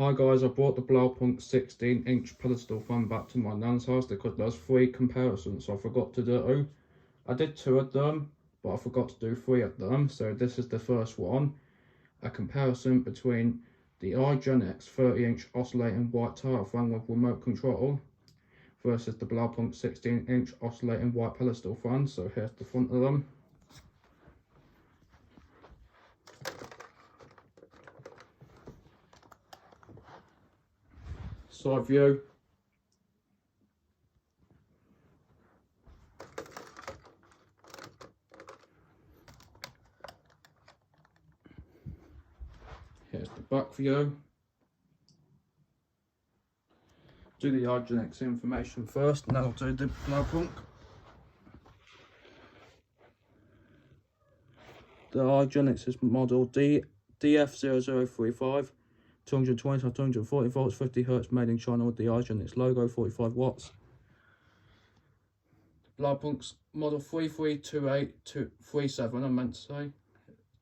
Hi guys, I brought the Blaupunkt 16-inch pedestal fan back to my nan's house because there's 3 comparisons I forgot to do. I did 2 of them, but I forgot to do 3 of them, so this is the first one. A comparison between the Igenix 30-inch oscillating white tile fan with remote control versus the Blaupunkt 16-inch oscillating white pedestal fan. So here's the front of them. Side view. Here's the back view. Do the Igenix information first, and then I'll do the Blaupunkt. The Igenix is model DF0035, 220 to 240 volts, 50 Hz, made in China with the Igenix logo, 45 watts. Blaupunkt's model 332837, I meant to say,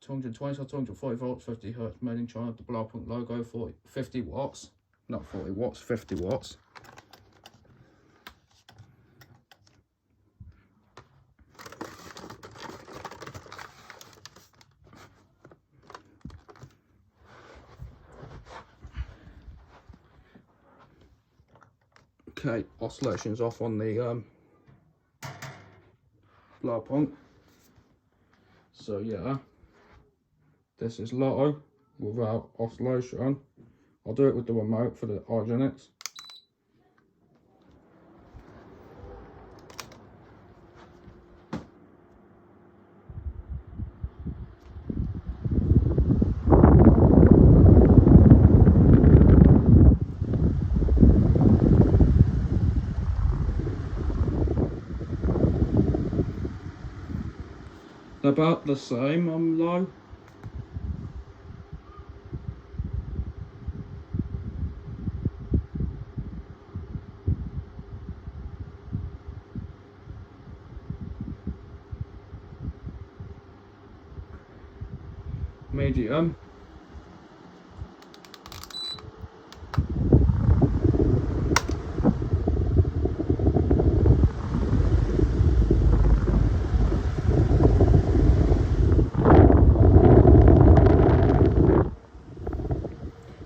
220 to 240 volts, 50 Hz, made in China with the Blaupunkt logo, 50 watts. Not 40 watts, 50 watts. Okay, oscillations off on the Blaupunkt. So yeah, this is low without oscillation. I'll do it with the remote for the Igenix. About the same on low. Medium.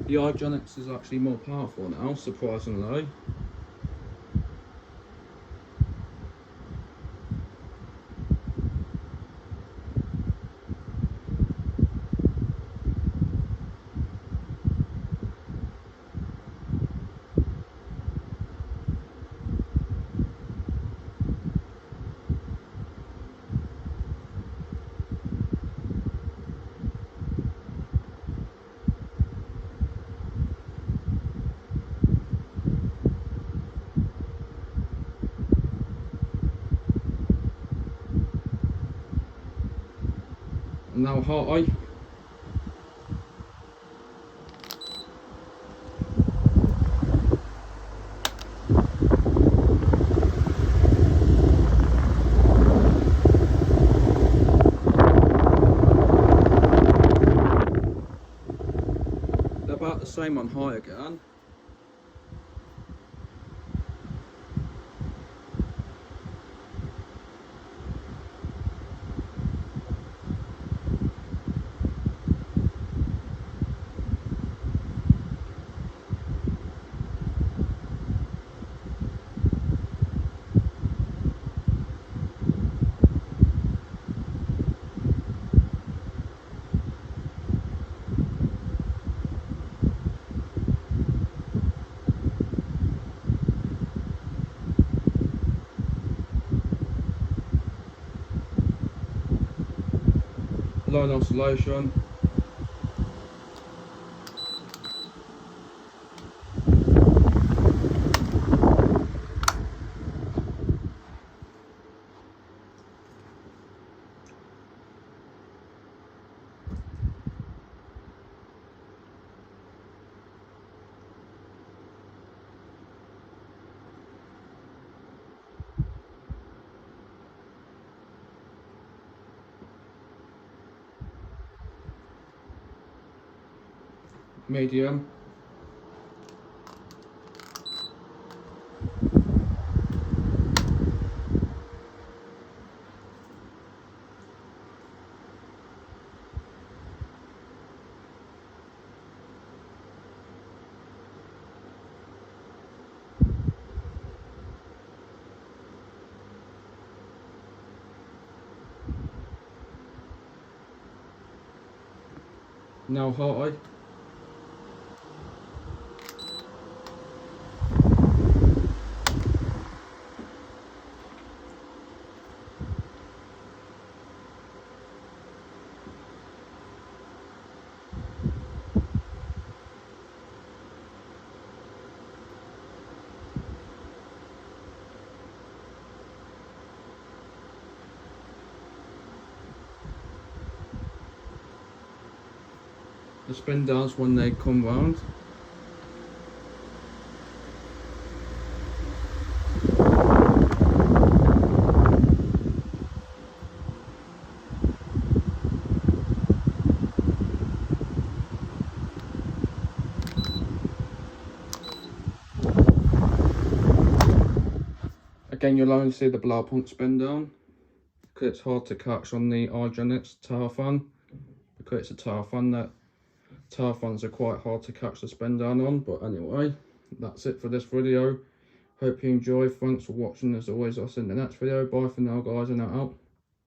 The Igenix is actually more powerful now, surprisingly. Now high. They're about the same on high again. Low oscillation. Medium. Now high. The spin downs when they come round. Again, you'll only see the Blaupunkt spin down because it's hard to catch on the Igenix tower fan, because it's a tower fan. That tower fans are quite hard to catch the spin down on. But anyway, that's it for this video. Hope you enjoy. Thanks for watching. As always, I'll see you in the next video. Bye for now, guys, and out.